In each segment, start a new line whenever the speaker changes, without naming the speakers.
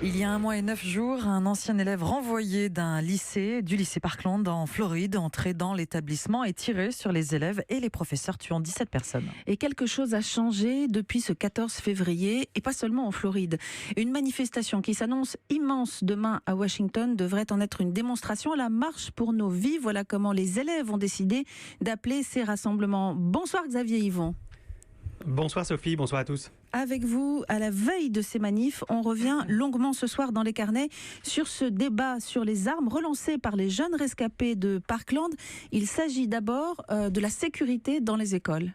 Il y a 1 mois et 9 jours, un ancien élève renvoyé du lycée Parkland en Floride, entré dans l'établissement et tiré sur les élèves et les professeurs, tuant 17 personnes.
Et quelque chose a changé depuis ce 14 février, et pas seulement en Floride. Une manifestation qui s'annonce immense demain à Washington devrait en être une démonstration à la marche pour nos vies. Voilà comment les élèves ont décidé d'appeler ces rassemblements. Bonsoir Xavier Yvon.
Bonsoir Sophie, bonsoir à tous.
Avec vous, à la veille de ces manifs, on revient longuement ce soir dans les carnets sur ce débat sur les armes relancé par les jeunes rescapés de Parkland. Il s'agit d'abord de la sécurité dans les écoles.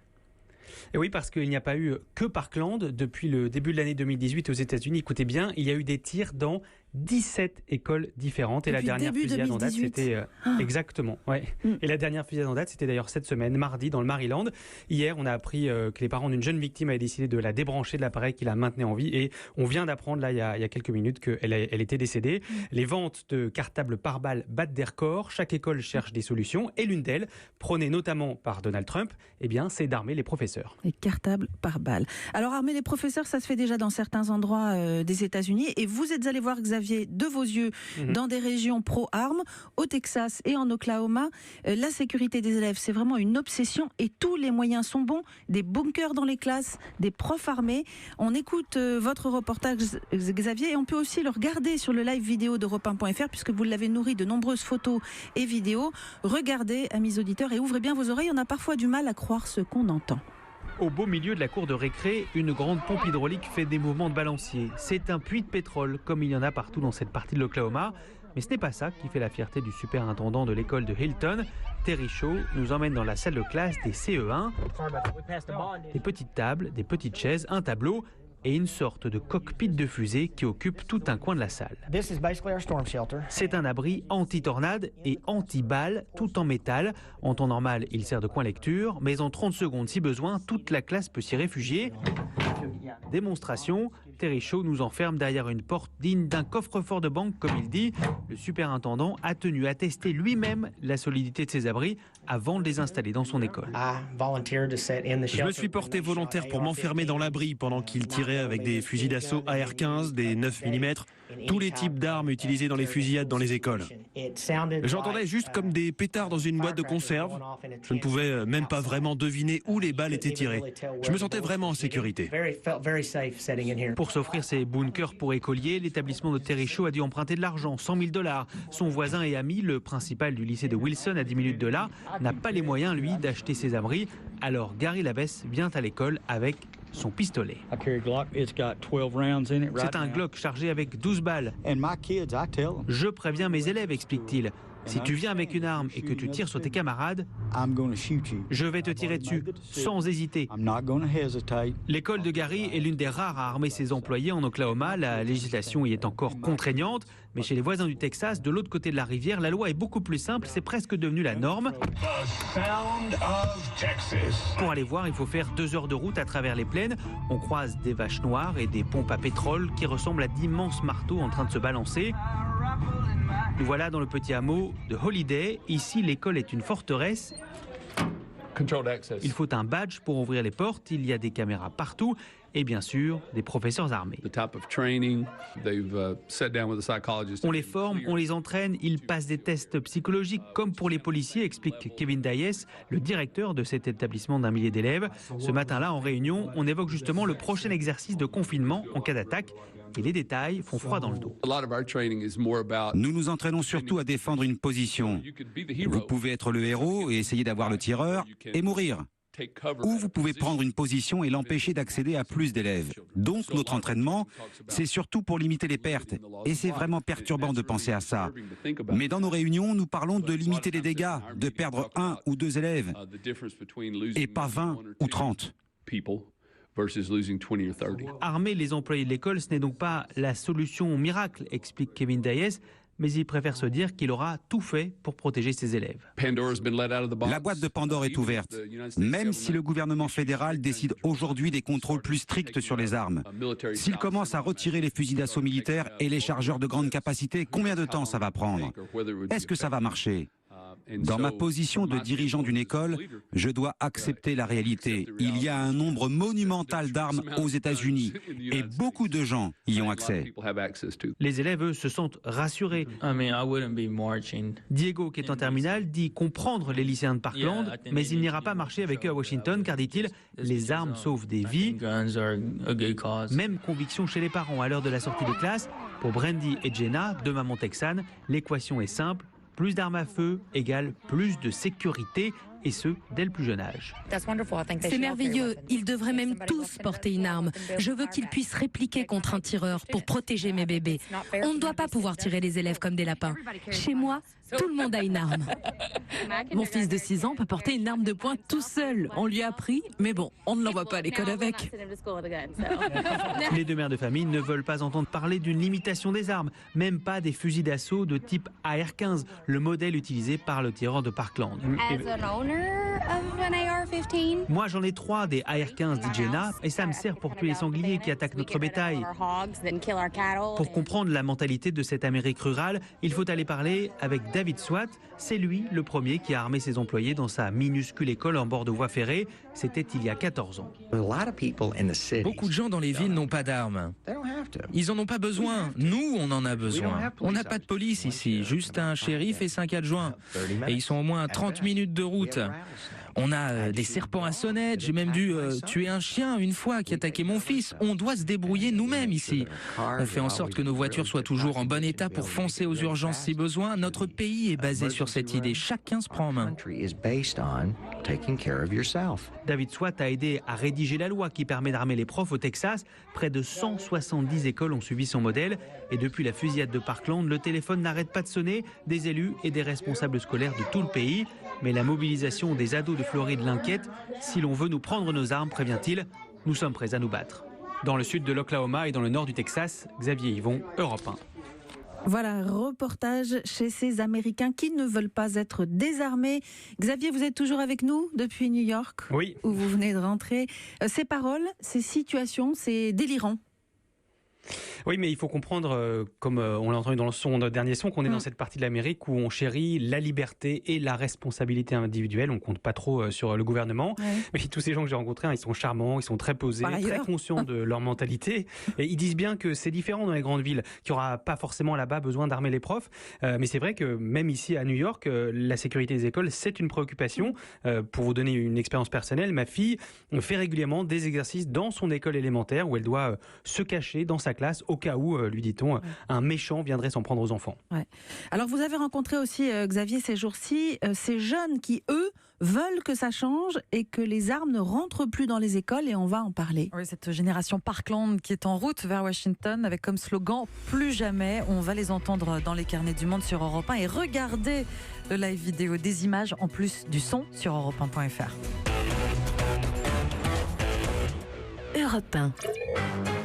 Et oui, parce qu'il n'y a pas eu que Parkland depuis le début de l'année 2018 aux États-Unis. Écoutez bien, il y a eu des tirs dans 17 écoles différentes. Et la dernière fusillade en date, c'était exactement. Ouais. Et la dernière fusillade en date, c'était d'ailleurs cette semaine, mardi, dans le Maryland. Hier, on a appris que les parents d'une jeune victime avaient décidé de la débrancher de l'appareil qui la maintenait en vie. Et on vient d'apprendre là, il y a quelques minutes, qu'elle était décédée. Les ventes de cartables par balles battent des records. Chaque école cherche des solutions. Et l'une d'elles, prônée notamment par Donald Trump, eh bien, c'est d'armer les professeurs.
Les cartables par balles. Alors, armer les professeurs, ça se fait déjà dans certains endroits des États-Unis. Et vous êtes allé voir, Xavier, de vos yeux, dans des régions pro-armes, au Texas et en Oklahoma. La sécurité des élèves, c'est vraiment une obsession et tous les moyens sont bons. Des bunkers dans les classes, des profs armés. On écoute votre reportage, Xavier, et on peut aussi le regarder sur le live vidéo d'Europe1.fr puisque vous l'avez nourri de nombreuses photos et vidéos. Regardez, amis auditeurs, et ouvrez bien vos oreilles. On a parfois du mal à croire ce qu'on entend.
Au beau milieu de la cour de récré, une grande pompe hydraulique fait des mouvements de balancier. C'est un puits de pétrole, comme il y en a partout dans cette partie de l'Oklahoma. Mais ce n'est pas ça qui fait la fierté du superintendant de l'école de Hilton. Terry Shaw nous emmène dans la salle de classe des CE1. Des petites tables, des petites chaises, un tableau et une sorte de cockpit de fusée qui occupe tout un coin de la salle. C'est un abri anti-tornade et anti-balles, tout en métal. En temps normal, il sert de coin lecture, mais en 30 secondes, si besoin, toute la classe peut s'y réfugier. Démonstration, Terry Shaw nous enferme derrière une porte digne d'un coffre-fort de banque, comme il dit. Le superintendant a tenu à tester lui-même la solidité de ces abris avant de les installer dans son école.
Je me suis porté volontaire pour m'enfermer dans l'abri pendant qu'il tirait avec des fusils d'assaut AR-15, des 9 mm, tous les types d'armes utilisées dans les fusillades dans les écoles. J'entendais juste comme des pétards dans une boîte de conserve. Je ne pouvais même pas vraiment deviner où les balles étaient tirées. Je me sentais vraiment en sécurité.
Pour s'offrir ces bunkers pour écoliers, l'établissement de Terry Shaw a dû emprunter de l'argent, $100 000. Son voisin et ami, le principal du lycée de Wilson, à 10 minutes de là, n'a pas les moyens, lui, d'acheter ces abris. Alors Gary Labesse vient à l'école avec son pistolet. C'est un Glock chargé avec 12 balles. Je préviens mes élèves, explique-t-il. Si tu viens avec une arme et que tu tires sur tes camarades, je vais te tirer dessus, sans hésiter. L'école de Gary est l'une des rares à armer ses employés en Oklahoma. La législation y est encore contraignante. Mais chez les voisins du Texas, de l'autre côté de la rivière, la loi est beaucoup plus simple. C'est presque devenu la norme. Pour aller voir, il faut faire 2 heures de route à travers les plaines. On croise des vaches noires et des pompes à pétrole qui ressemblent à d'immenses marteaux en train de se balancer. Nous voilà dans le petit hameau de Holiday. Ici, l'école est une forteresse. Il faut un badge pour ouvrir les portes. Il y a des caméras partout. Et bien sûr, des professeurs armés. On les forme, on les entraîne, ils passent des tests psychologiques comme pour les policiers, explique Kevin Dias, le directeur de cet établissement d'1 millier d'élèves. Ce matin-là, en réunion, on évoque justement le prochain exercice de confinement en cas d'attaque. Et les détails font froid dans le dos.
Nous nous entraînons surtout à défendre une position. Vous pouvez être le héros et essayer d'avoir le tireur et mourir. Ou vous pouvez prendre une position et l'empêcher d'accéder à plus d'élèves. Donc notre entraînement, c'est surtout pour limiter les pertes. Et c'est vraiment perturbant de penser à ça. Mais dans nos réunions, nous parlons de limiter les dégâts, de perdre 1 ou 2 élèves, et pas 20 ou 30.
Armer les employés de l'école, ce n'est donc pas la solution miracle, explique Kevin Dias, mais il préfère se dire qu'il aura tout fait pour protéger ses élèves.
La boîte de Pandore est ouverte. Même si le gouvernement fédéral décide aujourd'hui des contrôles plus stricts sur les armes. S'il commence à retirer les fusils d'assaut militaires et les chargeurs de grande capacité, combien de temps ça va prendre? Est-ce que ça va marcher? Dans ma position de dirigeant d'une école, je dois accepter la réalité. Il y a un nombre monumental d'armes aux États-Unis et beaucoup de gens y ont accès.
Les élèves, eux, se sentent rassurés. Diego, qui est en terminale, dit comprendre les lycéens de Parkland, mais il n'ira pas marcher avec eux à Washington, car, dit-il, les armes sauvent des vies. Même conviction chez les parents à l'heure de la sortie des classes. Pour Brandy et Jenna, deux mamans texanes, l'équation est simple. Plus d'armes à feu égale plus de sécurité, et ce, dès le plus jeune âge.
C'est merveilleux, ils devraient même tous porter une arme. Je veux qu'ils puissent répliquer contre un tireur pour protéger mes bébés. On ne doit pas pouvoir tirer les élèves comme des lapins. Chez moi, tout le monde a une arme.
Mon fils de 6 ans peut porter une arme de poing tout seul. On lui a appris, mais bon, on ne l'envoie pas à l'école avec.
Les deux mères de famille ne veulent pas entendre parler d'une limitation des armes, même pas des fusils d'assaut de type AR-15, le modèle utilisé par le tireur de Parkland. Moi, j'en ai 3 des AR-15, dit Jenna, et ça me sert pour tuer les sangliers qui attaquent notre bétail. Pour comprendre la mentalité de cette Amérique rurale, il faut aller parler avec David Swat. C'est lui le premier qui a armé ses employés dans sa minuscule école en bord de voie ferrée. C'était il y a 14 ans.
Beaucoup de gens dans les villes n'ont pas d'armes. Ils en ont pas besoin. Nous, on en a besoin. On n'a pas de police ici, juste un shérif et 5 adjoints. Et ils sont au moins à 30 minutes de route. On a des serpents à sonnette, j'ai même dû tuer un chien une fois qui attaquait mon fils. On doit se débrouiller nous-mêmes ici. On fait en sorte que nos voitures soient toujours en bon état pour foncer aux urgences si besoin. Notre pays est basé sur cette idée. Chacun se prend en main.
David Swat a aidé à rédiger la loi qui permet d'armer les profs au Texas. Près de 170 écoles ont suivi son modèle. Et depuis la fusillade de Parkland, le téléphone n'arrête pas de sonner des élus et des responsables scolaires de tout le pays. Mais la mobilisation des ados de Floride l'inquiète. Si l'on veut nous prendre nos armes, prévient-il, nous sommes prêts à nous battre. Dans le sud de l'Oklahoma et dans le nord du Texas, Xavier Yvon, Europe 1.
Voilà, reportage chez ces Américains qui ne veulent pas être désarmés. Xavier, vous êtes toujours avec nous depuis New York,
oui,
où vous venez de rentrer. Ces paroles, ces situations, c'est délirant.
Oui, mais il faut comprendre, comme on l'a entendu dans son dernier son, qu'on est dans cette partie de l'Amérique où on chérit la liberté et la responsabilité individuelle. On ne compte pas trop sur le gouvernement. Ouais. Mais tous ces gens que j'ai rencontrés, ils sont charmants, ils sont très posés, très conscients de leur mentalité. Et ils disent bien que c'est différent dans les grandes villes, qu'il n'y aura pas forcément là-bas besoin d'armer les profs. Mais c'est vrai que même ici à New York, la sécurité des écoles, c'est une préoccupation. Pour vous donner une expérience personnelle, ma fille fait régulièrement des exercices dans son école élémentaire où elle doit se cacher dans sa classe au cas où, lui dit-on, un méchant viendrait s'en prendre aux enfants. Ouais.
Alors vous avez rencontré aussi, Xavier, ces jours-ci, ces jeunes qui, eux, veulent que ça change et que les armes ne rentrent plus dans les écoles, et on va en parler.
Oui, cette génération Parkland qui est en route vers Washington avec comme slogan « Plus jamais ». On va les entendre dans les carnets du monde sur Europe 1 et regardez le live vidéo des images en plus du son sur europe1.fr.
Europe 1.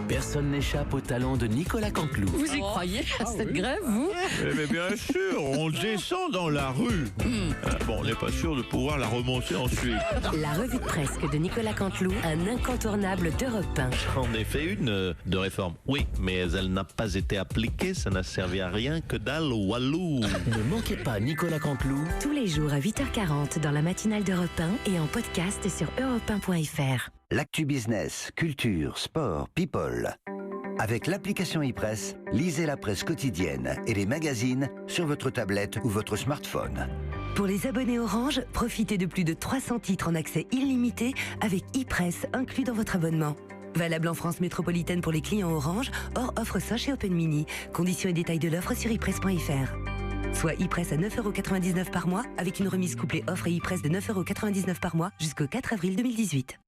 Personne n'échappe au talent de Nicolas Canteloup.
Vous y croyez à cette grève, vous ?
Mais bien sûr, on descend dans la rue. Bon, on n'est pas sûr de pouvoir la remonter ensuite.
La revue de presse de Nicolas Canteloup, un incontournable d'Europe 1.
J'en ai fait une de réforme, oui, mais elle n'a pas été appliquée, ça n'a servi à rien que dalle au Walou.
Ne manquez pas Nicolas Canteloup. Tous les jours à 8h40 dans la matinale d'Europe 1 et en podcast sur europe1.fr.
L'actu business, culture, sport, people. Avec l'application e-Press, lisez la presse quotidienne et les magazines sur votre tablette ou votre smartphone.
Pour les abonnés Orange, profitez de plus de 300 titres en accès illimité avec e-Press inclus dans votre abonnement. Valable en France métropolitaine pour les clients Orange, hors offre Soch et Open Mini. Conditions et détails de l'offre sur e-Press.fr. Soit e-Press à 9,99€ par mois, avec une remise couplée offre et e-Press de 9,99€ par mois jusqu'au 4 avril 2018.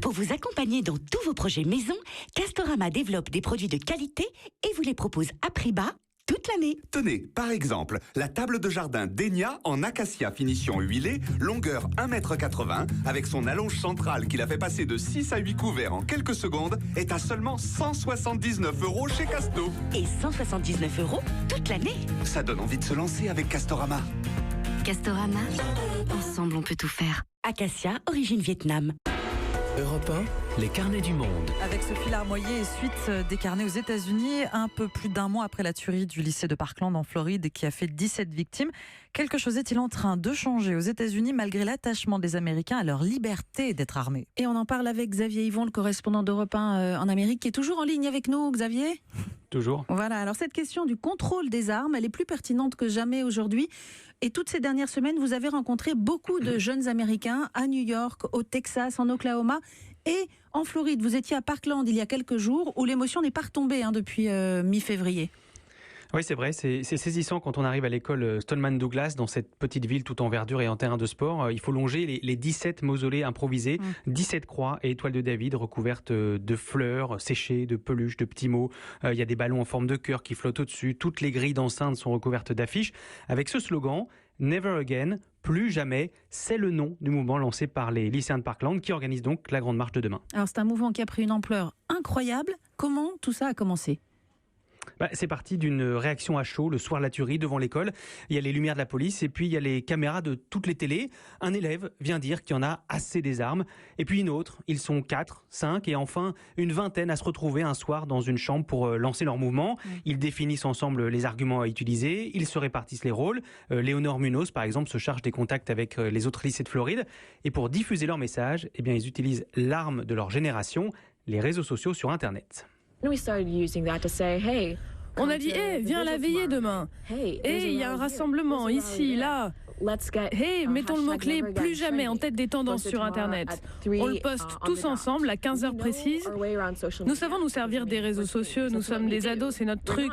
Pour vous accompagner dans tous vos projets maison, Castorama développe des produits de qualité et vous les propose à prix bas toute l'année.
Tenez, par exemple, la table de jardin Denia en acacia finition huilée, longueur 1,80 m, avec son allonge centrale qui la fait passer de 6 à 8 couverts en quelques secondes, est à seulement 179€ chez Casto.
Et 179€ toute l'année.
Ça donne envie de se lancer avec Castorama.
Castorama, ensemble on peut tout faire.
Acacia, origine Vietnam.
Europe 1, les carnets du monde.
Avec Sophie Larmoyer et suite des carnets aux États-Unis, un peu plus d'un mois après la tuerie du lycée de Parkland en Floride qui a fait 17 victimes. Quelque chose est-il en train de changer aux États-Unis malgré l'attachement des Américains à leur liberté d'être armés?
Et on en parle avec Xavier Yvon, le correspondant d'Europe 1 en Amérique, qui est toujours en ligne avec nous, Xavier.
Toujours.
Voilà, alors cette question du contrôle des armes, elle est plus pertinente que jamais aujourd'hui. Et toutes ces dernières semaines, vous avez rencontré beaucoup de jeunes Américains à New York, au Texas, en Oklahoma et en Floride. Vous étiez à Parkland il y a quelques jours où l'émotion n'est pas retombée depuis mi-février.
Oui, c'est vrai, c'est saisissant quand on arrive à l'école Stoneman Douglas, dans cette petite ville tout en verdure et en terrain de sport. Il faut longer les 17 mausolées improvisés, 17 croix et étoiles de David recouvertes de fleurs séchées, de peluches, de petits mots. Il y a des ballons en forme de cœur qui flottent au-dessus. Toutes les grilles d'enceinte sont recouvertes d'affiches avec ce slogan « Never again ». Plus jamais, c'est le nom du mouvement lancé par les lycéens de Parkland qui organisent donc la Grande Marche de demain.
Alors c'est un mouvement qui a pris une ampleur incroyable. Comment tout ça a commencé ?
C'est parti d'une réaction à chaud le soir de la tuerie devant l'école. Il y a les lumières de la police et puis il y a les caméras de toutes les télés. Un élève vient dire qu'il y en a assez des armes. Et puis une autre, ils sont 4, 5 et enfin une vingtaine à se retrouver un soir dans une chambre pour lancer leur mouvement. Ils définissent ensemble les arguments à utiliser, ils se répartissent les rôles. Léonore Munoz, par exemple, se charge des contacts avec les autres lycées de Floride. Et pour diffuser leur message, ils utilisent l'arme de leur génération, les réseaux sociaux sur Internet.
On a dit, viens à la veillée demain. Il y a un rassemblement ici, là. Mettons le mot-clé « plus jamais » en tête des tendances sur Internet. On le poste tous ensemble à 15h précises. Nous savons nous servir des réseaux sociaux, nous sommes des ados, c'est notre truc.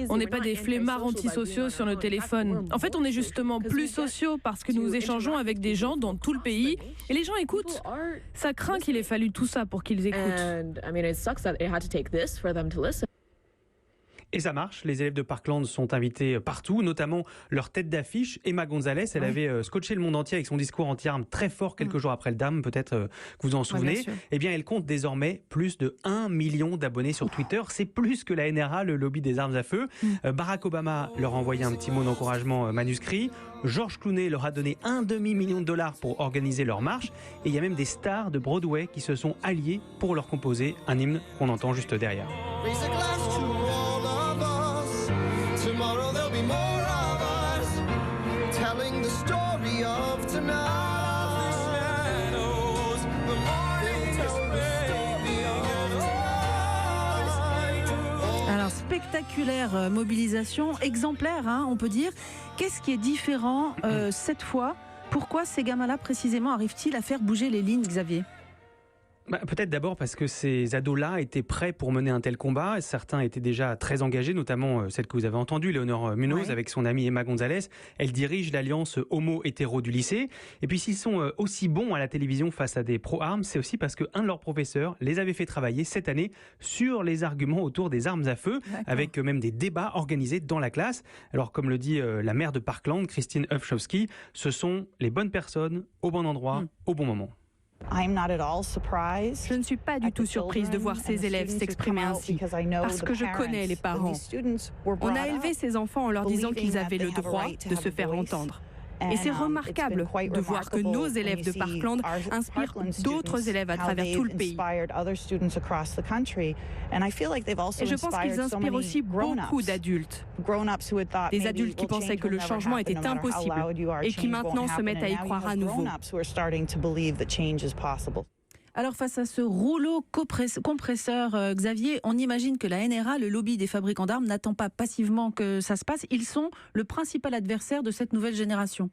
On n'est pas des flemmards antisociaux sur nos téléphones. En fait, on est justement plus sociaux parce que nous échangeons avec des gens dans tout le pays et les gens écoutent. Ça craint qu'il ait fallu tout ça pour qu'ils écoutent.
Et ça marche, les élèves de Parkland sont invités partout, notamment leur tête d'affiche, Emma Gonzalez. Elle avait scotché le monde entier avec son discours anti-armes très fort quelques jours après le DAM, peut-être que vous en souvenez. Elle compte désormais plus de 1 million d'abonnés sur Twitter. C'est plus que la NRA, le lobby des armes à feu. Barack Obama leur a envoyé un petit mot d'encouragement manuscrit. George Clooney leur a donné $1,5 million pour organiser leur marche. Et il y a même des stars de Broadway qui se sont alliés pour leur composer un hymne qu'on entend juste derrière.
Tomorrow there'll be more of us telling the story of tonight.
Alors spectaculaire mobilisation, exemplaire on peut dire. Qu'est-ce qui est différent cette fois? Pourquoi ces gamins-là précisément arrivent-ils à faire bouger les lignes, Xavier?
Peut-être d'abord parce que ces ados-là étaient prêts pour mener un tel combat. Certains étaient déjà très engagés, notamment celle que vous avez entendue, Léonore Munoz, avec son amie Emma Gonzalez. Elle dirige l'alliance homo-hétéro du lycée. Et puis s'ils sont aussi bons à la télévision face à des pro-armes, c'est aussi parce qu'un de leurs professeurs les avait fait travailler cette année sur les arguments autour des armes à feu, avec même des débats organisés dans la classe. Alors comme le dit la maire de Parkland, Christine Ufchowski, ce sont les bonnes personnes au bon endroit, au bon moment.
Je ne suis pas du tout surprise de voir ces élèves s'exprimer ainsi, parce que je connais les parents. On a élevé ces enfants en leur disant qu'ils avaient le droit de se faire entendre. Et c'est remarquable de voir que nos élèves de Parkland inspirent d'autres élèves à travers tout le pays. Et je pense qu'ils inspirent aussi beaucoup d'adultes. Des adultes qui pensaient que le changement était impossible et qui maintenant se mettent à y croire à nouveau.
Alors face à ce rouleau compresseur, Xavier, on imagine que la NRA, le lobby des fabricants d'armes, n'attend pas passivement que ça se passe. Ils sont le principal adversaire de cette nouvelle génération.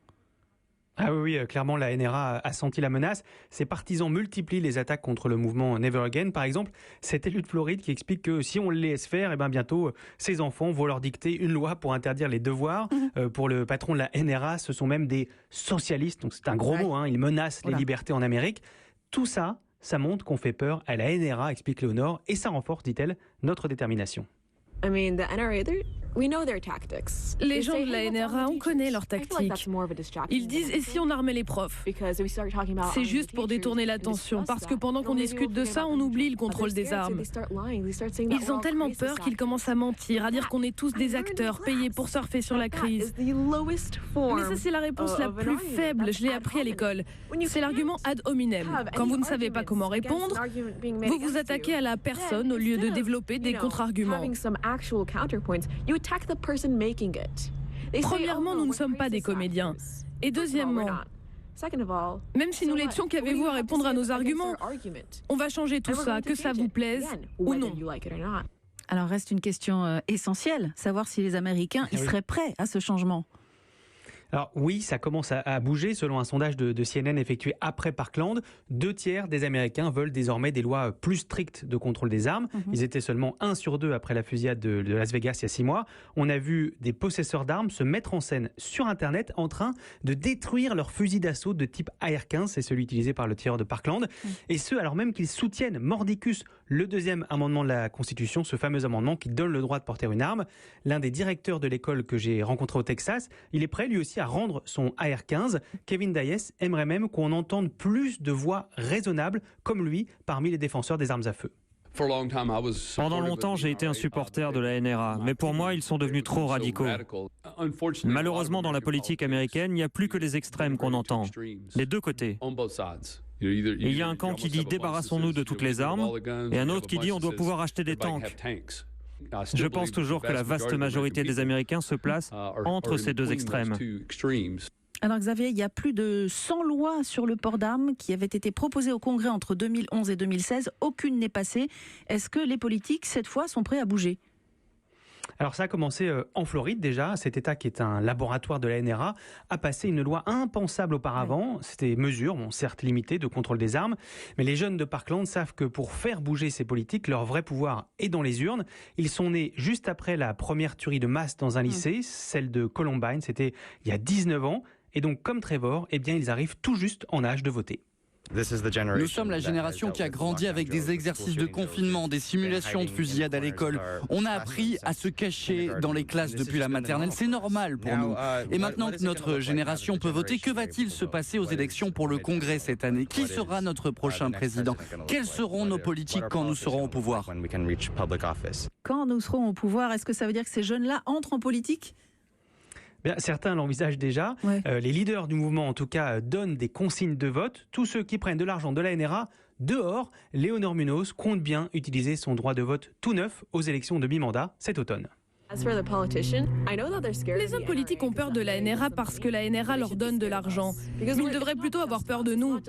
Ah oui, clairement, la NRA a senti la menace. Ses partisans multiplient les attaques contre le mouvement Never Again. Par exemple, cet élu de Floride qui explique que si on les laisse faire, bientôt, ces enfants vont leur dicter une loi pour interdire les devoirs. Pour le patron de la NRA, ce sont même des socialistes. Donc c'est un gros mot, ils menacent les libertés en Amérique. Tout ça, ça montre qu'on fait peur à la NRA, explique Léonore, et ça renforce, dit-elle, notre détermination.
Les gens de la NRA, on connaît leurs tactiques. Ils disent « et si on armait les profs ?» C'est juste pour détourner l'attention, parce que pendant qu'on discute de ça, on oublie le contrôle des armes. Ils ont tellement peur qu'ils commencent à mentir, à dire qu'on est tous des acteurs payés pour surfer sur la crise. Mais ça, c'est la réponse la plus faible, je l'ai appris à l'école. C'est l'argument ad hominem. Quand vous ne savez pas comment répondre, vous vous attaquez à la personne au lieu de développer des contre-arguments. Premièrement, nous ne sommes pas des comédiens. Et deuxièmement, même si nous l'étions, qu'avez-vous à répondre à nos arguments? On va changer tout ça, que ça vous plaise ou non.
Alors reste une question essentielle, savoir si les Américains y seraient prêts à ce changement.
Alors oui, ça commence à bouger. Selon un sondage de CNN effectué après Parkland, 2/3 des Américains veulent désormais des lois plus strictes de contrôle des armes. Ils étaient seulement 1 sur 2 après la fusillade de Las Vegas il y a 6 mois. On a vu des possesseurs d'armes se mettre en scène sur Internet en train de détruire leur fusil d'assaut de type AR-15, c'est celui utilisé par le tireur de Parkland. Et ce, alors même qu'ils soutiennent mordicus le 2e amendement de la Constitution, ce fameux amendement qui donne le droit de porter une arme. L'un des directeurs de l'école que j'ai rencontré au Texas, il est prêt lui aussi à rendre son AR-15. Kevin Dias aimerait même qu'on entende plus de voix raisonnables comme lui parmi les défenseurs des armes à feu.
Pendant longtemps, j'ai été un supporter de la NRA, mais pour moi, ils sont devenus trop radicaux. Malheureusement, dans la politique américaine, il n'y a plus que les extrêmes qu'on entend, les deux côtés. Il y a un camp qui dit « débarrassons-nous de toutes les armes » et un autre qui dit « on doit pouvoir acheter des tanks ». Je pense toujours que la vaste majorité des Américains se place entre ces deux extrêmes.
Alors Xavier, il y a plus de 100 lois sur le port d'armes qui avaient été proposées au Congrès entre 2011 et 2016. Aucune n'est passée. Est-ce que les politiques, cette fois, sont prêts à bouger ?
Alors ça a commencé en Floride déjà. Cet État qui est un laboratoire de la NRA a passé une loi impensable auparavant. C'était mesures, certes limitées, de contrôle des armes. Mais les jeunes de Parkland savent que pour faire bouger ces politiques, leur vrai pouvoir est dans les urnes. Ils sont nés juste après la première tuerie de masse dans un lycée, celle de Columbine. C'était il y a 19 ans. Et donc comme Trevor, eh bien, ils arrivent tout juste en âge de voter.
Nous sommes la génération qui a grandi avec des exercices de confinement, des simulations de fusillade à l'école. On a appris à se cacher dans les classes depuis la maternelle, c'est normal pour nous. Et maintenant que notre génération peut voter, que va-t-il se passer aux élections pour le Congrès cette année? Qui sera notre prochain président? Quelles seront nos politiques quand nous serons au pouvoir?
Quand nous serons au pouvoir, est-ce que ça veut dire que ces jeunes-là entrent en politique ?
Bien, certains l'envisagent déjà. Les leaders du mouvement, en tout cas, donnent des consignes de vote. Tous ceux qui prennent de l'argent de la NRA, dehors, Léonore Munoz compte bien utiliser son droit de vote tout neuf aux élections de mi-mandat cet automne.
Les hommes politiques ont peur de la NRA parce que la NRA leur donne de l'argent. Mais ils devraient plutôt avoir peur de nous.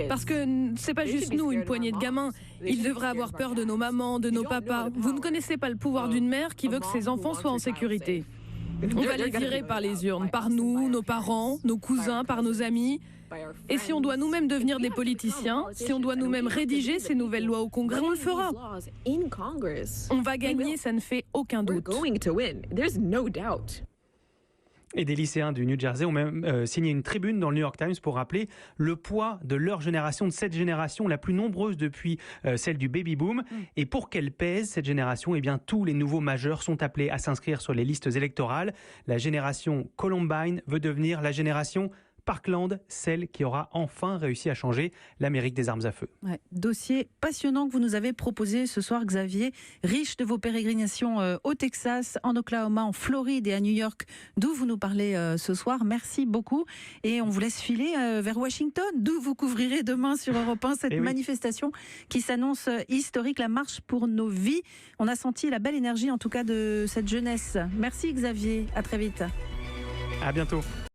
Parce que c'est pas juste nous, une poignée de gamins. Ils devraient avoir peur de nos mamans, de nos papas. Vous ne connaissez pas le pouvoir d'une mère qui veut que ses enfants soient en sécurité. On va les virer par les urnes, par nous, nos parents, nos cousins, par nos amis. Et si on doit nous-mêmes devenir des politiciens, si on doit nous-mêmes rédiger ces nouvelles lois au Congrès, on le fera. On va gagner, ça ne fait aucun doute.
Et des lycéens du New Jersey ont même signé une tribune dans le New York Times pour rappeler le poids de leur génération, de cette génération la plus nombreuse depuis celle du baby-boom. Et pour qu'elle pèse, cette génération, eh bien, tous les nouveaux majeurs sont appelés à s'inscrire sur les listes électorales. La génération Columbine veut devenir la génération Parkland, celle qui aura enfin réussi à changer l'Amérique des armes à feu.
Dossier passionnant que vous nous avez proposé ce soir, Xavier, riche de vos pérégrinations au Texas, en Oklahoma, en Floride et à New York, d'où vous nous parlez ce soir. Merci beaucoup. Et on vous laisse filer vers Washington, d'où vous couvrirez demain sur Europe 1 cette manifestation qui s'annonce historique, la marche pour nos vies. On a senti la belle énergie en tout cas de cette jeunesse. Merci Xavier, à très vite.
À bientôt.